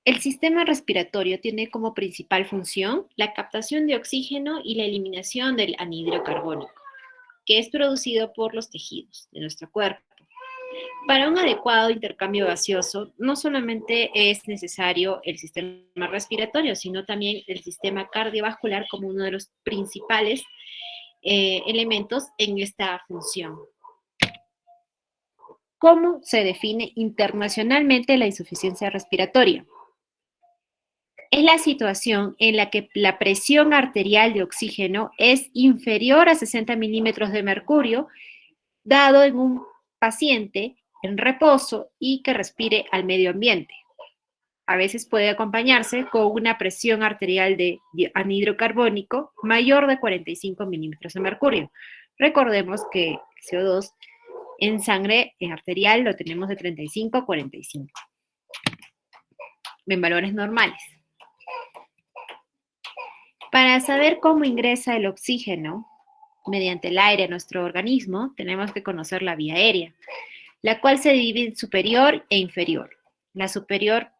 El sistema respiratorio tiene como principal función la captación de oxígeno y la eliminación del anhídrido carbónico, que es producido por los tejidos de nuestro cuerpo. Para un adecuado intercambio gaseoso, no solamente es necesario el sistema respiratorio, sino también el sistema cardiovascular como uno de los principales elementos en esta función. ¿Cómo se define internacionalmente la insuficiencia respiratoria? Es la situación en la que la presión arterial de oxígeno es inferior a 60 milímetros de mercurio, dado en un paciente en reposo y que respire al medio ambiente. A veces puede acompañarse con una presión arterial de anhídrido carbónico mayor de 45 milímetros de mercurio. Recordemos que el CO2 en sangre arterial lo tenemos de 35 a 45 en valores normales. Para saber cómo ingresa el oxígeno mediante el aire a nuestro organismo, tenemos que conocer la vía aérea, la cual se divide en superior e inferior. La superior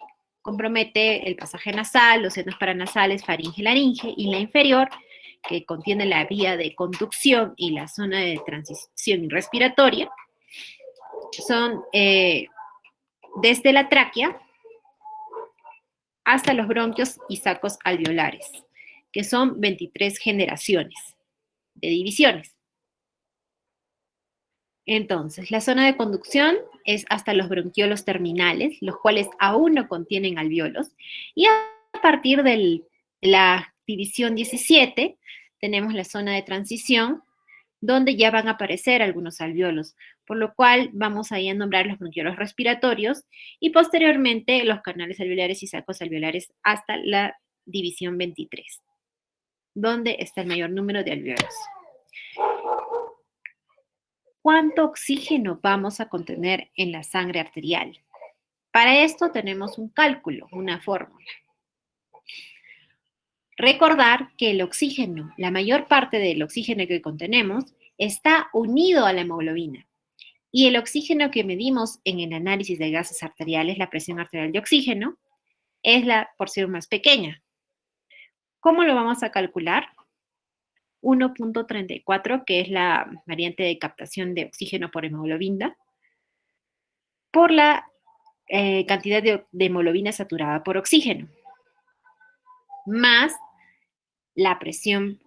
compromete el pasaje nasal, los senos paranasales, faringe y laringe, y la inferior, que contiene la vía de conducción y la zona de transición respiratoria, son desde la tráquea hasta los bronquios y sacos alveolares, que son 23 generaciones de divisiones. Entonces, la zona de conducción es hasta los bronquiolos terminales, los cuales aún no contienen alveolos, y a partir de la división 17 tenemos la zona de transición, donde ya van a aparecer algunos alveolos, por lo cual vamos ahí a nombrar los bronquiolos respiratorios y posteriormente los canales alveolares y sacos alveolares hasta la división 23, donde está el mayor número de alveolos. ¿Cuánto oxígeno vamos a contener en la sangre arterial? Para esto tenemos un cálculo, una fórmula. Recordar que el oxígeno, la mayor parte del oxígeno que contenemos, está unido a la hemoglobina. Y el oxígeno que medimos en el análisis de gases arteriales, la presión arterial de oxígeno, es la porción más pequeña. ¿Cómo lo vamos a calcular? 1.34, que es la variante de captación de oxígeno por hemoglobina, por la cantidad de hemoglobina saturada por oxígeno, más la presión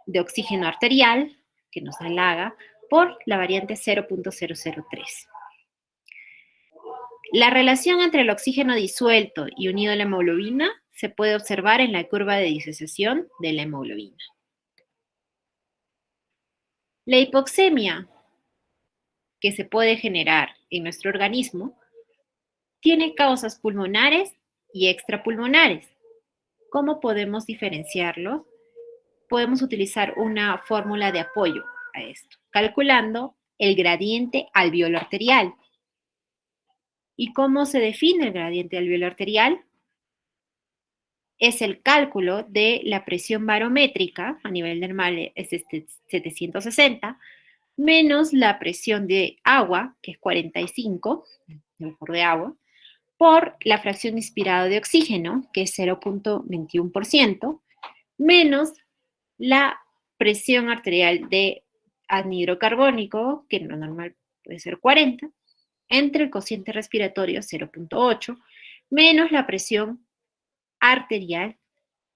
de oxígeno arterial, que nos halaga, por la variante 0.003. La relación entre el oxígeno disuelto y unido a la hemoglobina se puede observar en la curva de disociación de la hemoglobina. La hipoxemia que se puede generar en nuestro organismo tiene causas pulmonares y extrapulmonares. ¿Cómo podemos diferenciarlos? Podemos utilizar una fórmula de apoyo a esto, calculando el gradiente alveolo arterial. ¿Y cómo se define el gradiente alveolo arterial? Es el cálculo de la presión barométrica, a nivel normal es 760, menos la presión de agua, que es 45, mejor de agua, por la fracción inspirada de oxígeno, que es 0.21%, menos la presión arterial de anhídrido carbónico, que lo normal puede ser 40, entre el cociente respiratorio 0.8, menos la presión arterial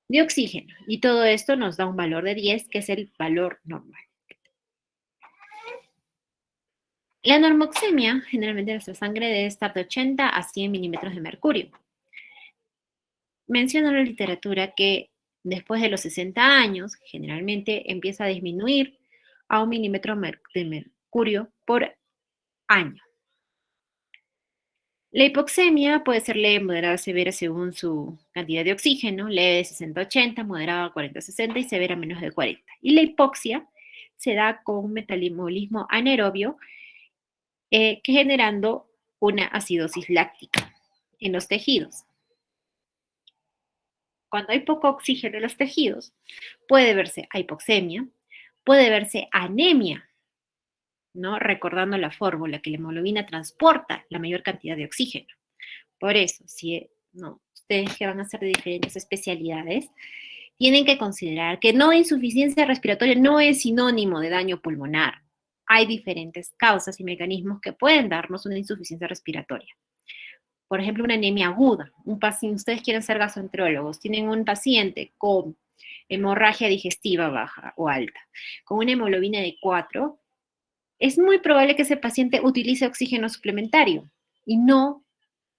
de oxígeno. Y todo esto nos da un valor de 10, que es el valor normal. La normoxemia, generalmente nuestra sangre debe estar de 80 a 100 milímetros de mercurio. Menciona la literatura que después de los 60 años, generalmente empieza a disminuir a 1 milímetro de mercurio por año. La hipoxemia puede ser leve, moderada, severa según su cantidad de oxígeno, leve de 60 a 80, moderada 40 a 60 y severa menos de 40. Y la hipoxia se da con un metabolismo anaerobio que generando una acidosis láctica en los tejidos. Cuando hay poco oxígeno en los tejidos, puede verse hipoxemia, puede verse anemia, ¿no? Recordando la fórmula que la hemoglobina transporta la mayor cantidad de oxígeno. Por eso, si ¿no? Ustedes que van a ser de diferentes especialidades, tienen que considerar que no insuficiencia respiratoria no es sinónimo de daño pulmonar. Hay diferentes causas y mecanismos que pueden darnos una insuficiencia respiratoria. Por ejemplo, una anemia aguda. Un paciente, ustedes quieren ser gastroenterólogos, tienen un paciente con hemorragia digestiva baja o alta, con una hemoglobina de 4, es muy probable que ese paciente utilice oxígeno suplementario y no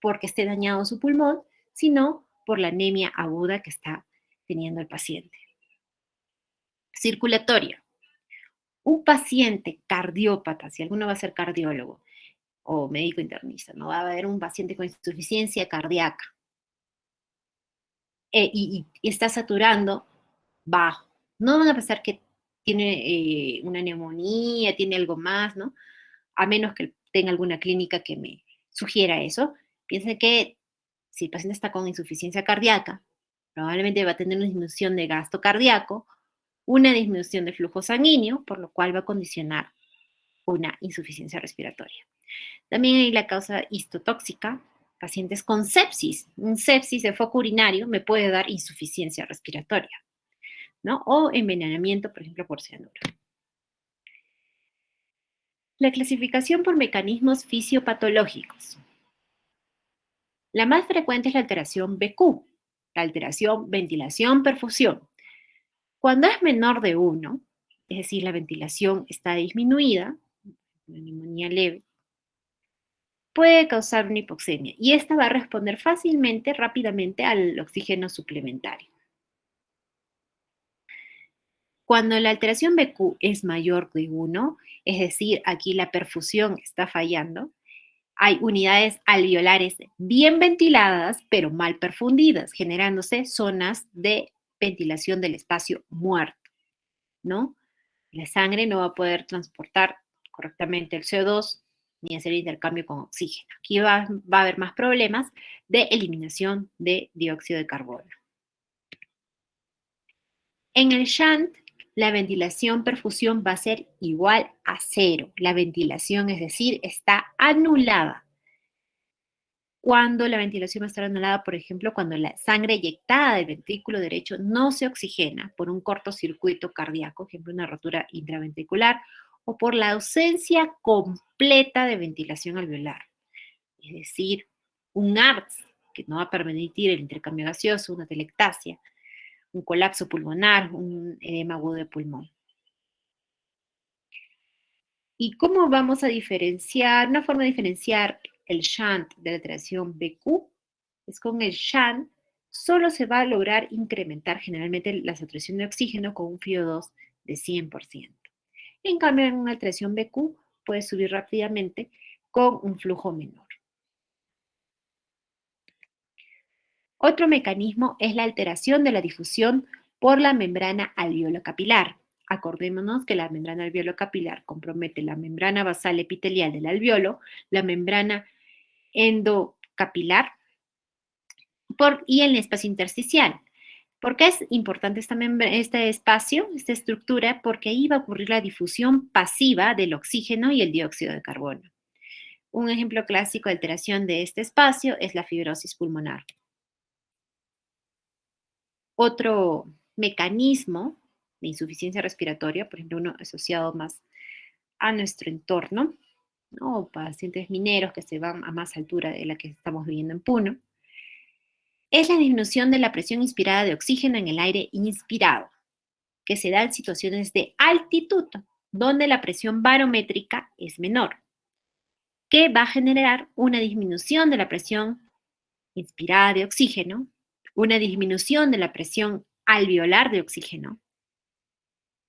porque esté dañado su pulmón, sino por la anemia aguda que está teniendo el paciente. Circulatoria. Un paciente cardiópata, si alguno va a ser cardiólogo o médico internista, no va a haber un paciente con insuficiencia cardíaca y está saturando bajo. No van a pensar que tiene una neumonía, tiene algo más, ¿no? A menos que tenga alguna clínica que me sugiera eso. Piensen que si el paciente está con insuficiencia cardíaca, probablemente va a tener una disminución de gasto cardíaco, una disminución de flujo sanguíneo, por lo cual va a condicionar una insuficiencia respiratoria. También hay la causa histotóxica, pacientes con sepsis. Un sepsis de foco urinario me puede dar insuficiencia respiratoria, ¿no? O envenenamiento, por ejemplo, por cianuro. La clasificación por mecanismos fisiopatológicos. La más frecuente es la alteración BQ, la alteración ventilación-perfusión. Cuando es menor de 1, es decir, la ventilación está disminuida, una neumonía leve, puede causar una hipoxemia y esta va a responder fácilmente, rápidamente al oxígeno suplementario. Cuando la alteración BQ es mayor de 1, es decir, aquí la perfusión está fallando, hay unidades alveolares bien ventiladas, pero mal perfundidas, generándose zonas de ventilación del espacio muerto, ¿no? La sangre no va a poder transportar correctamente el CO2 ni hacer intercambio con oxígeno. Aquí va a haber más problemas de eliminación de dióxido de carbono. En el shunt, la ventilación-perfusión va a ser igual a 0. La ventilación, es decir, está anulada. Cuando la ventilación va a estar anulada, por ejemplo, cuando la sangre eyectada del ventrículo derecho no se oxigena por un cortocircuito cardíaco, por ejemplo, una rotura intraventricular, o por la ausencia completa de ventilación alveolar. Es decir, un ARTS, que no va a permitir el intercambio gaseoso, una telectasia, un colapso pulmonar, un edema agudo de pulmón. ¿Y cómo vamos a diferenciar? Una forma de diferenciar el shunt de la alteración BQ es con el shunt solo se va a lograr incrementar generalmente la saturación de oxígeno con un FiO2 de 100%. En cambio, en una alteración BQ puede subir rápidamente con un flujo menor. Otro mecanismo es la alteración de la difusión por la membrana alveolo-capilar. Acordémonos que la membrana alveolo-capilar compromete la membrana basal epitelial del alveolo, la membrana endocapilar y el espacio intersticial. ¿Por qué es importante este espacio, esta estructura? Porque ahí va a ocurrir la difusión pasiva del oxígeno y el dióxido de carbono. Un ejemplo clásico de alteración de este espacio es la fibrosis pulmonar. Otro mecanismo de insuficiencia respiratoria, por ejemplo, uno asociado más a nuestro entorno, ¿no? Pacientes mineros que se van a más altura de la que estamos viviendo en Puno, es la disminución de la presión inspirada de oxígeno en el aire inspirado, que se da en situaciones de altitud, donde la presión barométrica es menor, que va a generar una disminución de la presión inspirada de oxígeno, una disminución de la presión alveolar de oxígeno,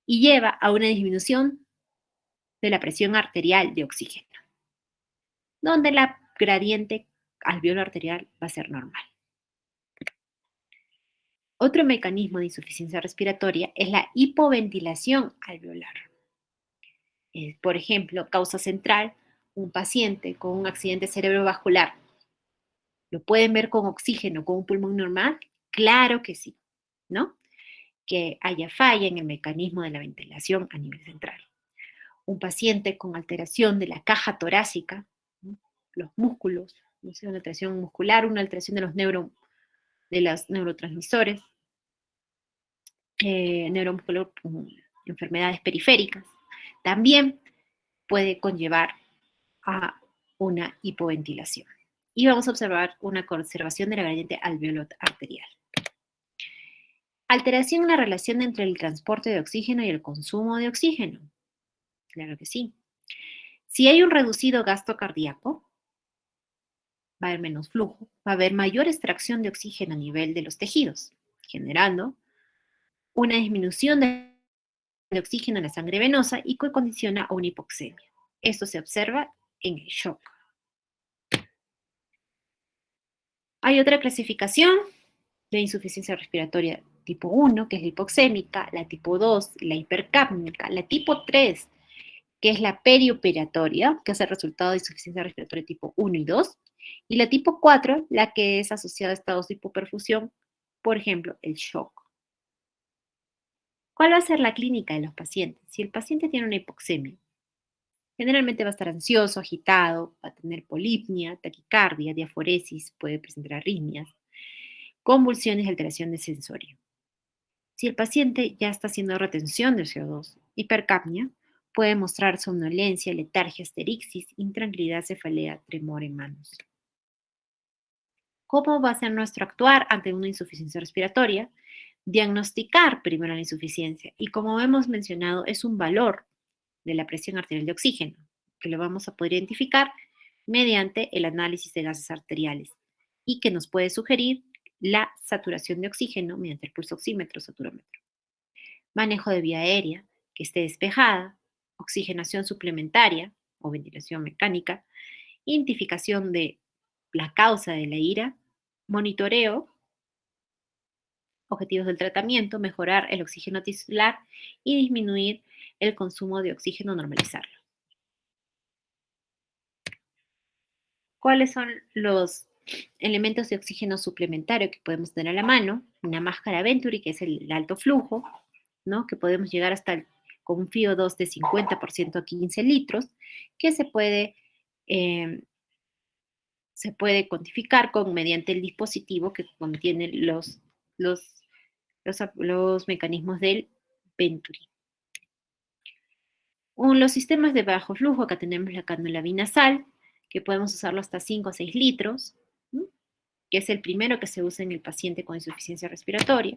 y lleva a una disminución de la presión arterial de oxígeno, donde la gradiente alveolo arterial va a ser normal. Otro mecanismo de insuficiencia respiratoria es la hipoventilación alveolar. Por ejemplo, causa central, un paciente con un accidente cerebrovascular. ¿Lo pueden ver con oxígeno, con un pulmón normal? Claro que sí, ¿no? Que haya falla en el mecanismo de la ventilación a nivel central. Un paciente con alteración de la caja torácica, ¿no? los músculos, no sé, una alteración muscular, una alteración de los neurotransmisores, neuromuscular, enfermedades periféricas. También puede conllevar a una hipoventilación. Y vamos a observar una conservación de la gradiente alveolar arterial. Alteración en la relación entre el transporte de oxígeno y el consumo de oxígeno. Claro que sí. Si hay un reducido gasto cardíaco, va a haber menos flujo, va a haber mayor extracción de oxígeno a nivel de los tejidos, generando una disminución de oxígeno en la sangre venosa y que condiciona a una hipoxemia. Esto se observa en el shock. Hay otra clasificación de insuficiencia respiratoria tipo 1, que es la hipoxémica, la tipo 2, la hipercápnica, la tipo 3, que es la perioperatoria, que es el resultado de insuficiencia respiratoria tipo 1 y 2, y la tipo 4, la que es asociada a estados de hipoperfusión, por ejemplo, el shock. ¿Cuál va a ser la clínica de los pacientes? Si el paciente tiene una hipoxemia, generalmente va a estar ansioso, agitado, va a tener polipnia, taquicardia, diaforesis, puede presentar arritmias, convulsiones y alteración de sensorio. Si el paciente ya está haciendo retención de CO2, hipercapnia, puede mostrar somnolencia, letargia, asterixis, intranquilidad, cefalea, tremor en manos. ¿Cómo va a ser nuestro actuar ante una insuficiencia respiratoria? Diagnosticar primero la insuficiencia y como hemos mencionado es un valor de la presión arterial de oxígeno que lo vamos a poder identificar mediante el análisis de gases arteriales y que nos puede sugerir la saturación de oxígeno mediante el pulso oxímetro saturómetro. Manejo de vía aérea que esté despejada, oxigenación suplementaria o ventilación mecánica, identificación de la causa de la ira, monitoreo, objetivos del tratamiento, mejorar el oxígeno tisular y disminuir el consumo de oxígeno, normalizarlo. ¿Cuáles son los elementos de oxígeno suplementario que podemos tener a la mano? Una máscara Venturi, que es el alto flujo, ¿no? Que podemos llegar hasta con un FiO2 de 50% a 15 litros, que eh, se puede cuantificar mediante el dispositivo que contiene los, los mecanismos del Venturi. Los sistemas de bajo flujo, acá tenemos la cánula binasal, que podemos usarlo hasta 5 a 6 litros, ¿no? Que es el primero que se usa en el paciente con insuficiencia respiratoria.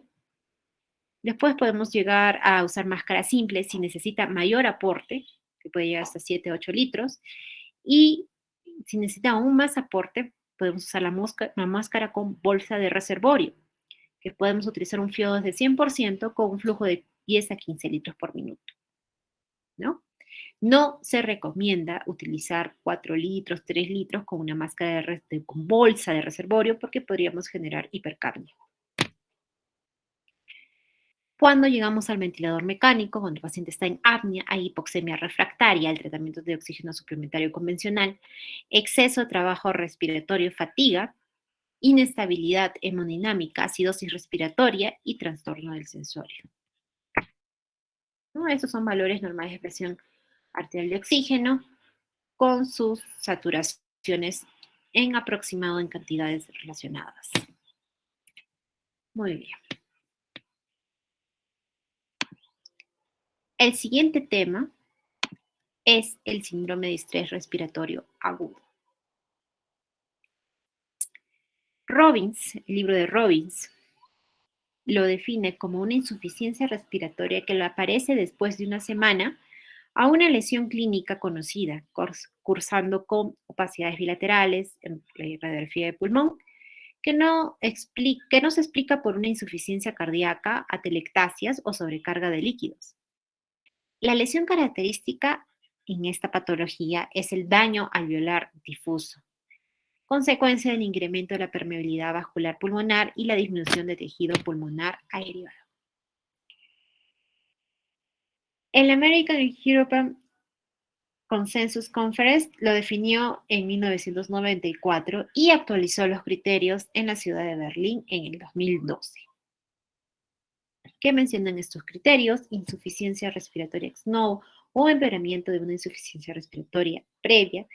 Después podemos llegar a usar máscara simple si necesita mayor aporte, que puede llegar hasta 7 a 8 litros. Y si necesita aún más aporte, podemos usar la máscara con bolsa de reservorio, que podemos utilizar un FiO2 de 100% con un flujo de 10 a 15 litros por minuto, ¿no? No se recomienda utilizar 4 litros, 3 litros con una máscara con bolsa de reservorio porque podríamos generar hipercapnia. Cuando llegamos al ventilador mecánico, cuando el paciente está en apnea, hay hipoxemia refractaria al tratamiento de oxígeno suplementario convencional, exceso de trabajo respiratorio, fatiga, inestabilidad hemodinámica, acidosis respiratoria y trastorno del sensorio. ¿No? Estos son valores normales de presión arterial de oxígeno con sus saturaciones en aproximado en cantidades relacionadas. Muy bien. El siguiente tema es el síndrome de estrés respiratorio agudo. Robbins, el libro de Robbins, lo define como una insuficiencia respiratoria que le aparece después de una semana a una lesión clínica conocida, cursando con opacidades bilaterales, en radiografía de pulmón, que no se explica por una insuficiencia cardíaca, atelectasias o sobrecarga de líquidos. La lesión característica en esta patología es el daño alveolar difuso, consecuencia del incremento de la permeabilidad vascular pulmonar y la disminución de tejido pulmonar aereado. El American and European Consensus Conference lo definió en 1994 y actualizó los criterios en la ciudad de Berlín en el 2012. ¿Qué mencionan estos criterios? Insuficiencia respiratoria ex novo o empeoramiento de una insuficiencia respiratoria previa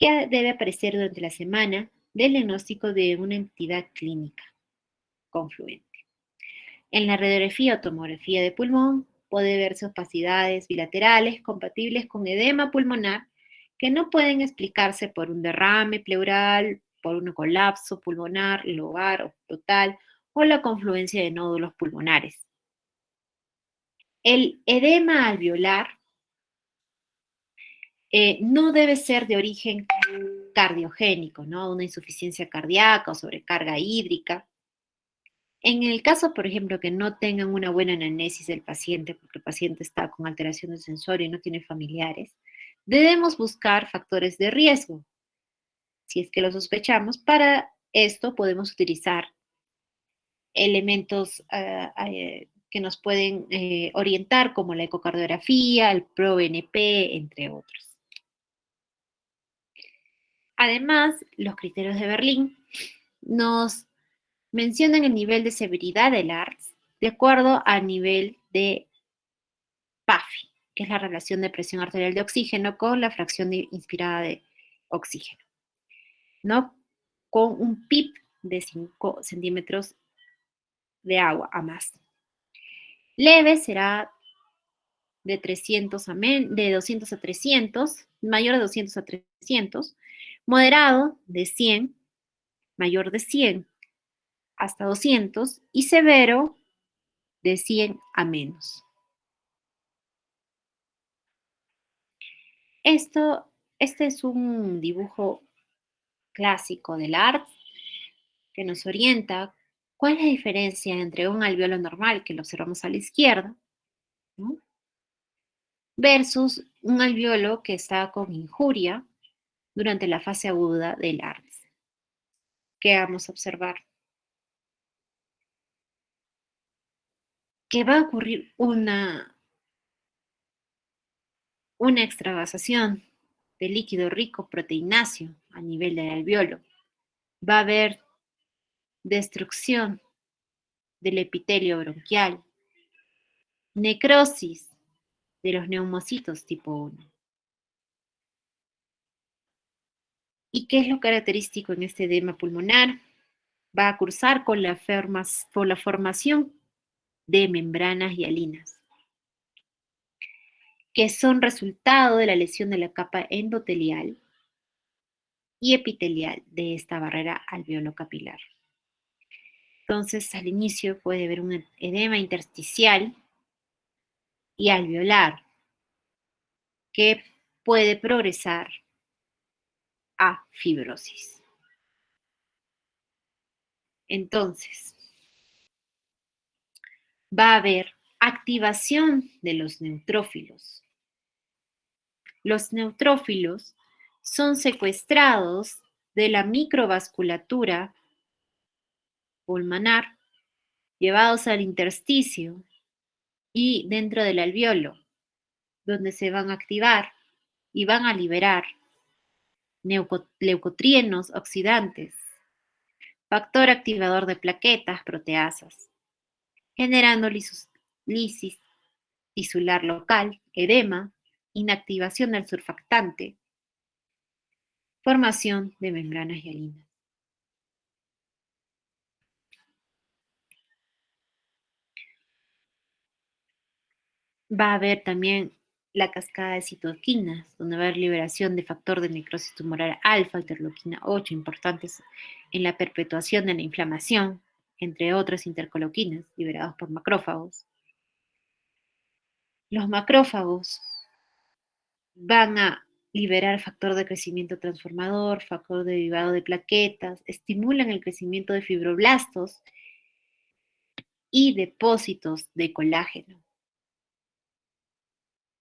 que debe aparecer durante la semana del diagnóstico de una entidad clínica confluente. En la radiografía o tomografía de pulmón puede verse opacidades bilaterales compatibles con edema pulmonar que no pueden explicarse por un derrame pleural, por un colapso pulmonar, lobar o total o la confluencia de nódulos pulmonares. El edema alveolar no debe ser de origen cardiogénico, ¿no? Una insuficiencia cardíaca o sobrecarga hídrica. En el caso, por ejemplo, que no tengan una buena anamnesis del paciente, porque el paciente está con alteración del sensorio y no tiene familiares, debemos buscar factores de riesgo. Si es que lo sospechamos, para esto podemos utilizar elementos que nos pueden orientar, como la ecocardiografía, el ProBNP, entre otros. Además, los criterios de Berlín nos mencionan el nivel de severidad del ARDS de acuerdo al nivel de PAFI, que es la relación de presión arterial de oxígeno con la fracción inspirada de oxígeno, ¿no? Con un PIB de 5 centímetros de agua a más. Leve será de 200 a 300, mayor de 200 a 300, moderado de 100, mayor de 100 hasta 200 y severo de 100 a menos. Este es un dibujo clásico del ART que nos orienta cuál es la diferencia entre un alveolo normal, que lo observamos a la izquierda, ¿no? Versus un alveolo que está con injuria durante la fase aguda del ARTS. ¿Qué vamos a observar? Que va a ocurrir una extravasación de líquido rico proteináceo a nivel del alveolo. Va a haber destrucción del epitelio bronquial, necrosis de los neumocitos tipo 1. ¿Y qué es lo característico en este edema pulmonar? Va a cursar con la formación de membranas hialinas, que son resultado de la lesión de la capa endotelial y epitelial de esta barrera alveolo-capilar. Entonces, al inicio puede haber un edema intersticial y alveolar que puede progresar a fibrosis. Entonces, va a haber activación de los neutrófilos. Los neutrófilos son secuestrados de la microvasculatura pulmonar, llevados al intersticio y dentro del alveolo, donde se van a activar y van a liberar leucotrienos oxidantes, factor activador de plaquetas, proteasas, generando lisis tisular local, edema, inactivación del surfactante, formación de membranas hialinas. Va a haber también la cascada de citoquinas, donde va a haber liberación de factor de necrosis tumoral alfa, interleuquina 8, importantes en la perpetuación de la inflamación, entre otras intercoloquinas liberados por macrófagos. Los macrófagos van a liberar factor de crecimiento transformador, factor derivado de plaquetas, estimulan el crecimiento de fibroblastos y depósitos de colágeno,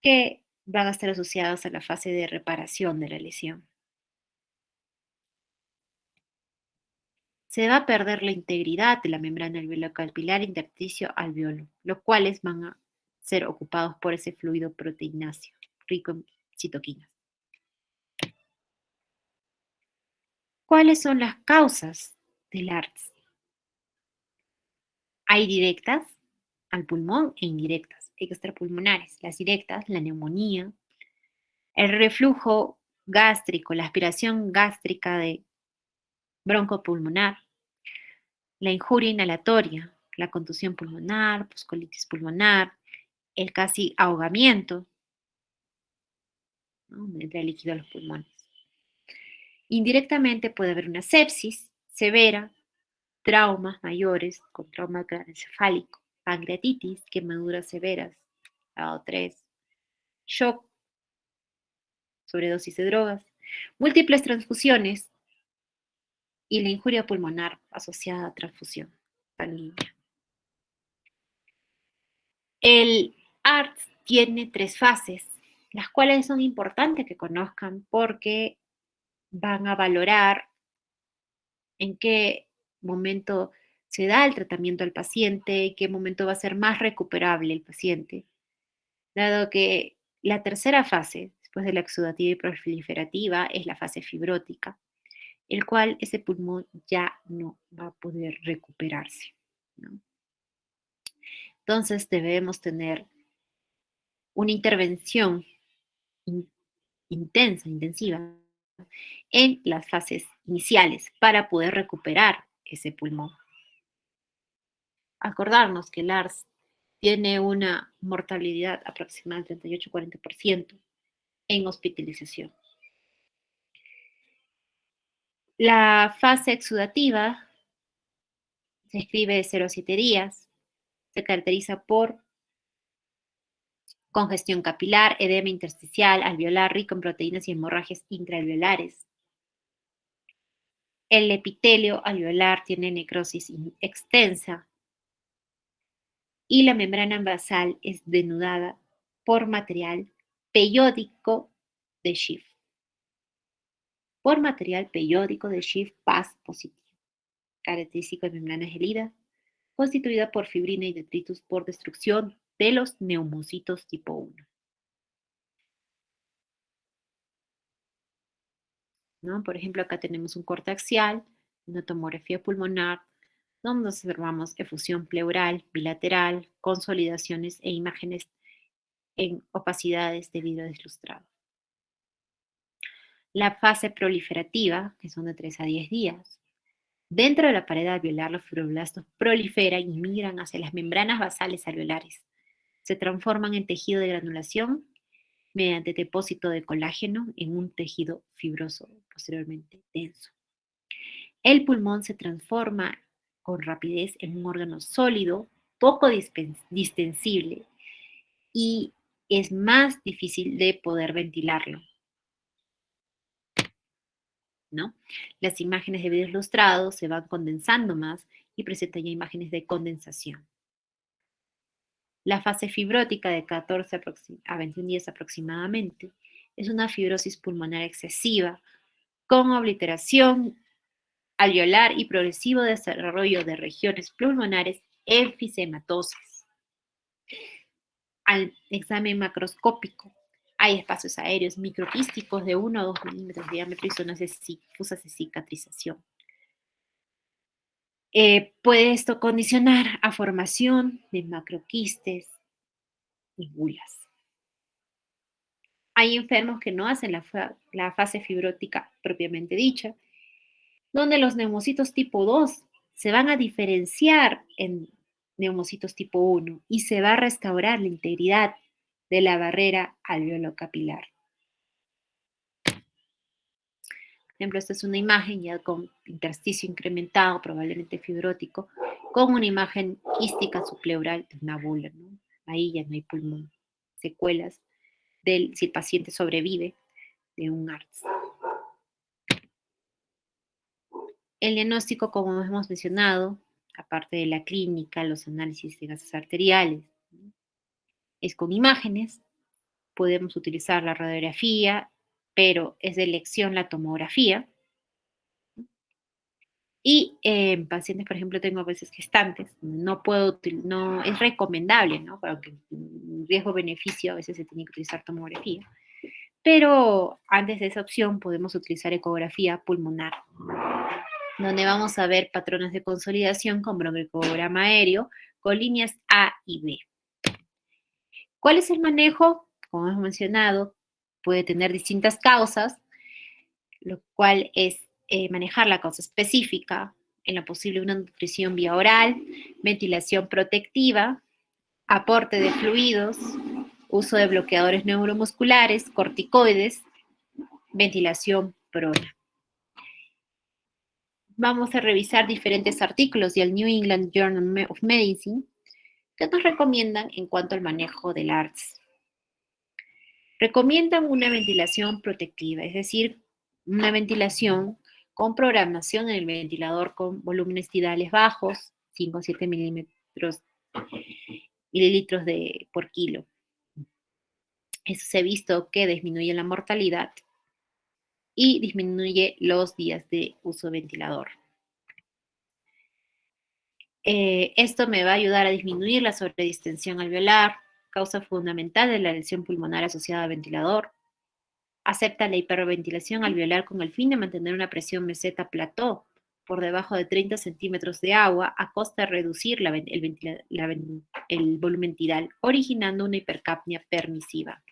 que van a estar asociados a la fase de reparación de la lesión. Se va a perder la integridad de la membrana alveolo-capilar intersticio alveolo, los cuales van a ser ocupados por ese fluido proteináceo rico en citoquinas. ¿Cuáles son las causas del ARTS? Hay directas al pulmón e indirectas, extrapulmonares. Las directas, la neumonía, el reflujo gástrico, la aspiración gástrica de broncopulmonar, la injuria inhalatoria, la contusión pulmonar, poscolitis pulmonar, el casi ahogamiento, ¿no? Entra líquido a los pulmones. Indirectamente puede haber una sepsis severa, traumas mayores con trauma craneoencefálico, pancreatitis, quemaduras severas, grado 3, shock, sobredosis de drogas, múltiples transfusiones y la injuria pulmonar asociada a transfusión sanguínea. El ARTS tiene 3 fases, las cuales son importantes que conozcan porque van a valorar en qué momento se da el tratamiento al paciente, en qué momento va a ser más recuperable el paciente, dado que la tercera fase, después de la exudativa y proliferativa, es la fase fibrótica, el cual ese pulmón ya no va a poder recuperarse, ¿no? Entonces debemos tener una intervención intensa, intensiva, en las fases iniciales para poder recuperar ese pulmón. Acordarnos que el ARS tiene una mortalidad aproximada del 38-40% en hospitalización. La fase exudativa se escribe de 0 a 7 días, se caracteriza por congestión capilar, edema intersticial, alveolar rico en proteínas y hemorragias intraalveolares. El epitelio alveolar tiene necrosis extensa y la membrana basal es denudada por material periódico de Schiff. Por material periódico de Schiff Paz positivo, característico de membrana gelida, constituida por fibrina y detritus por destrucción de los neumocitos tipo 1. ¿No? Por ejemplo, acá tenemos un corte axial, una tomografía pulmonar, donde observamos efusión pleural, bilateral, consolidaciones e imágenes en opacidades de vidrio deslustrado. La fase proliferativa, que son de 3 a 10 días. Dentro de la pared alveolar, los fibroblastos proliferan y migran hacia las membranas basales alveolares. Se transforman en tejido de granulación mediante depósito de colágeno en un tejido fibroso posteriormente denso. El pulmón se transforma con rapidez en un órgano sólido, poco distensible y es más difícil de poder ventilarlo, ¿no? Las imágenes de vidrio ilustrado se van condensando más y presentan ya imágenes de condensación. La fase fibrótica de 14 a 21 días aproximadamente es una fibrosis pulmonar excesiva con obliteración alveolar y progresivo desarrollo de regiones pulmonares enfisematosas. Al examen macroscópico hay espacios aéreos microquísticos de 1 a 2 milímetros de diámetro y zonas difusas de cicatrización. Puede esto condicionar a formación de macroquistes y bulas. Hay enfermos que no hacen la fase fibrótica propiamente dicha, donde los neumocitos tipo 2 se van a diferenciar en neumocitos tipo 1 y se va a restaurar la integridad de la barrera alveolocapilar. Por ejemplo, esta es una imagen ya con intersticio incrementado, probablemente fibrótico, con una imagen quística subpleural de una bula, ¿no? Ahí ya no hay pulmón, secuelas si el paciente sobrevive de un ARTS. El diagnóstico, como hemos mencionado, aparte de la clínica, los análisis de gases arteriales, ¿no? Es con imágenes, podemos utilizar la radiografía, pero es de elección la tomografía. Y en pacientes, por ejemplo, tengo a veces gestantes, no es recomendable, ¿no? Para que riesgo-beneficio a veces se tiene que utilizar tomografía. Pero antes de esa opción podemos utilizar ecografía pulmonar, donde vamos a ver patrones de consolidación con broncoecograma aéreo con líneas A y B. ¿Cuál es el manejo? Como hemos mencionado, puede tener distintas causas, lo cual es manejar la causa específica, en lo posible una nutrición vía oral, ventilación protectiva, aporte de fluidos, uso de bloqueadores neuromusculares, corticoides, ventilación prona. Vamos a revisar diferentes artículos del New England Journal of Medicine que nos recomiendan en cuanto al manejo del ARDS. Recomiendan una ventilación protectiva, es decir, una ventilación con programación en el ventilador con volúmenes tidales bajos, 5 a 7 mililitros por kilo. Eso se ha visto que disminuye la mortalidad y disminuye los días de uso de ventilador. Esto me va a ayudar a disminuir la sobredistensión alveolar, causa fundamental de la lesión pulmonar asociada al ventilador. Acepta la hiperventilación alveolar con el fin de mantener una presión meseta plató por debajo de 30 centímetros de agua a costa de reducir el volumen tidal, originando una hipercapnia permisiva.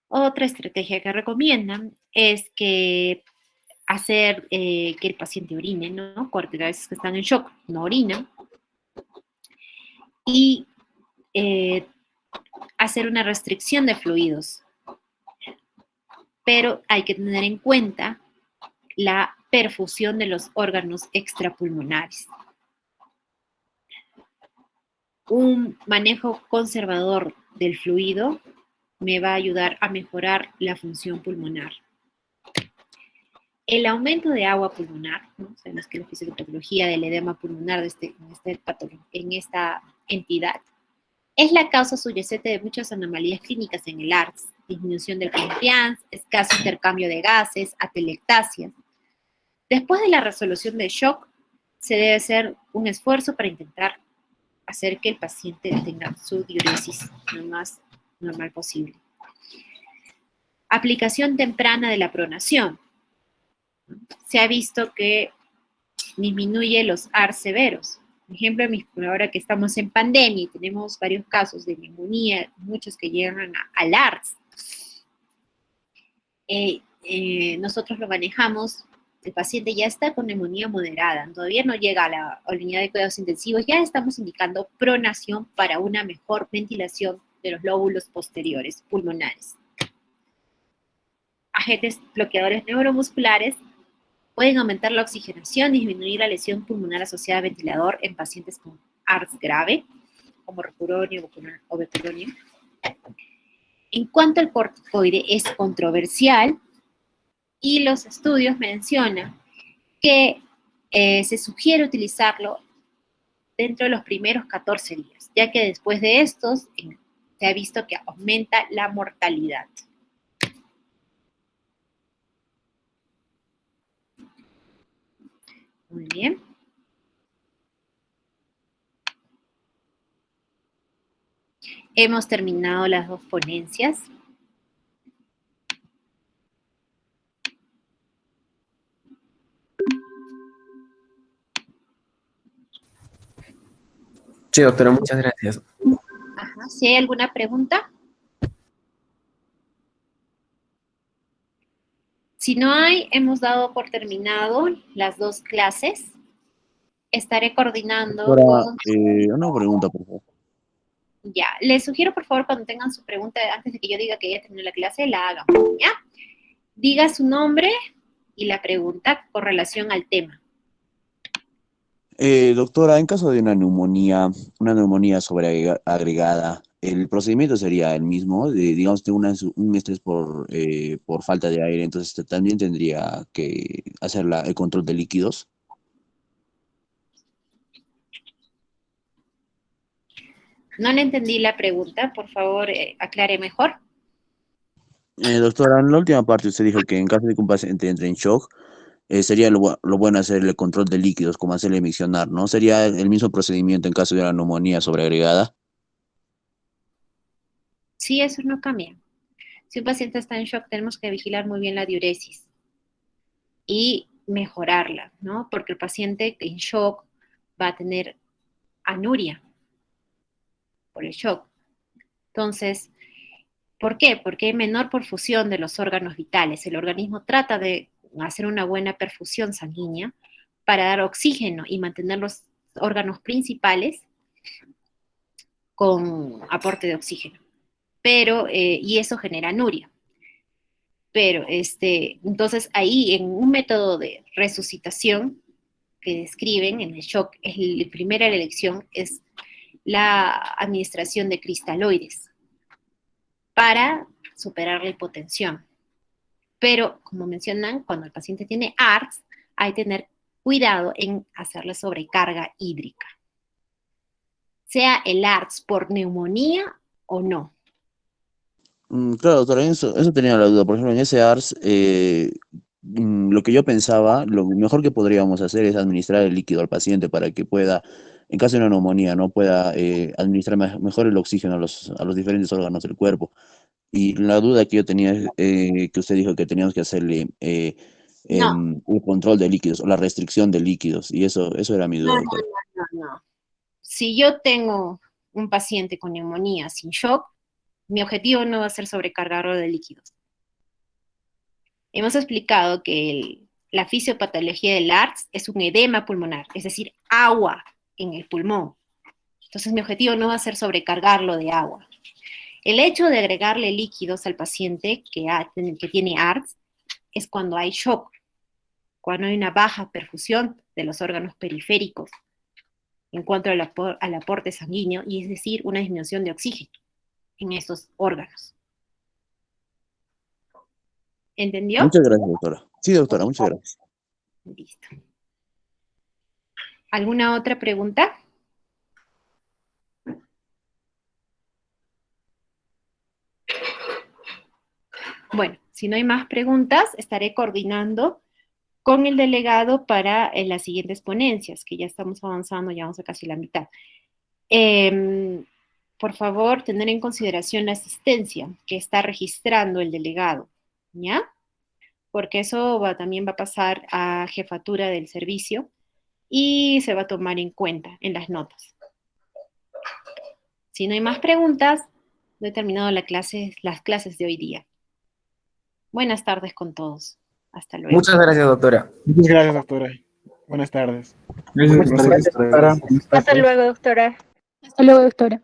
Otra estrategia que recomiendan es que hacer que el paciente orine, ¿no? Porque a veces que están en shock no orinan. Y hacer una restricción de fluidos. Pero hay que tener en cuenta la perfusión de los órganos extrapulmonares. Un manejo conservador del fluido me va a ayudar a mejorar la función pulmonar. El aumento de agua pulmonar, ¿no? Sabemos que la fisiopatología del edema pulmonar en esta entidad es la causa subyacente de muchas anomalías clínicas en el ARDS, disminución del confianza, escaso intercambio de gases, atelectasia. Después de la resolución del shock, se debe hacer un esfuerzo para intentar hacer que el paciente tenga su diuresis lo más normal posible. Aplicación temprana de la pronación. Se ha visto que disminuye los ARDS severos. Por ejemplo, ahora que estamos en pandemia y tenemos varios casos de neumonía, muchos que llegan al ARDS, nosotros lo manejamos, el paciente ya está con neumonía moderada, todavía no llega a la unidad de cuidados intensivos, ya estamos indicando pronación para una mejor ventilación de los lóbulos posteriores pulmonares. Agentes bloqueadores neuromusculares pueden aumentar la oxigenación y disminuir la lesión pulmonar asociada a ventilador en pacientes con ARDS grave, como rocuronio o becuronio. En cuanto al corticoide, es controversial y los estudios mencionan que se sugiere utilizarlo dentro de los primeros 14 días, ya que después de estos se ha visto que aumenta la mortalidad. Muy bien. Hemos terminado las dos ponencias. Sí, doctora, muchas gracias. Ajá. Si hay alguna pregunta. Si no hay, hemos dado por terminado las dos clases. Estaré coordinando Doctora, con... una pregunta, por favor. Ya, les sugiero, por favor, cuando tengan su pregunta, antes de que yo diga que ya terminó la clase, la hagan, ¿ya? Diga su nombre y la pregunta con relación al tema. Doctora, en caso de una neumonía sobreagregada, ¿el procedimiento sería el mismo? Digamos, tengo un estrés por falta de aire, entonces también tendría que hacer el control de líquidos. No le entendí la pregunta, por favor, aclare mejor. Doctora, en la última parte usted dijo que en caso de que un paciente entre en shock, sería lo bueno hacer el control de líquidos, como hacerle miccionar, ¿no? ¿Sería el mismo procedimiento en caso de una neumonía sobreagregada? Sí, eso no cambia. Si un paciente está en shock, tenemos que vigilar muy bien la diuresis y mejorarla, ¿no? Porque el paciente en shock va a tener anuria por el shock. Entonces, ¿Por qué? Porque hay menor perfusión de los órganos vitales. El organismo trata de hacer una buena perfusión sanguínea para dar oxígeno y mantener los órganos principales con aporte de oxígeno. Pero, y eso genera anuria. Pero, entonces ahí en un método de resucitación que describen en el shock, la primera elección es la administración de cristaloides para superar la hipotensión. Pero, como mencionan, cuando el paciente tiene ARDS, hay que tener cuidado en hacerle sobrecarga hídrica. Sea el ARDS por neumonía o no. Claro, doctora, eso tenía la duda. Por ejemplo, en ese ARS, lo que yo pensaba, lo mejor que podríamos hacer es administrar el líquido al paciente para que pueda, en caso de una neumonía, no pueda administrar mejor el oxígeno a los diferentes órganos del cuerpo. Y la duda que yo tenía es que usted dijo que teníamos que hacerle No, un control de líquidos o la restricción de líquidos. Y eso era mi duda, no, doctora. no. Si yo tengo un paciente con neumonía sin shock, mi objetivo no va a ser sobrecargarlo de líquidos. Hemos explicado que la fisiopatología del ARDS es un edema pulmonar, es decir, agua en el pulmón. Entonces mi objetivo no va a ser sobrecargarlo de agua. El hecho de agregarle líquidos al paciente que tiene ARDS es cuando hay shock, cuando hay una baja perfusión de los órganos periféricos en cuanto al aporte sanguíneo, y es decir, una disminución de oxígeno en estos órganos. ¿Entendió? Muchas gracias, doctora. Sí, doctora, muchas gracias. Listo. ¿Alguna otra pregunta? Bueno, si no hay más preguntas, estaré coordinando con el delegado para las siguientes ponencias, que ya estamos avanzando, ya vamos a casi la mitad. Por favor, tener en consideración la asistencia que está registrando el delegado, ¿ya? Porque eso también va a pasar a jefatura del servicio y se va a tomar en cuenta en las notas. Si no hay más preguntas, he terminado las clases de hoy día. Buenas tardes con todos. Hasta luego. Muchas gracias, doctora. Muchas gracias, doctora. Buenas tardes. Muchas gracias, doctora. Hasta luego, doctora.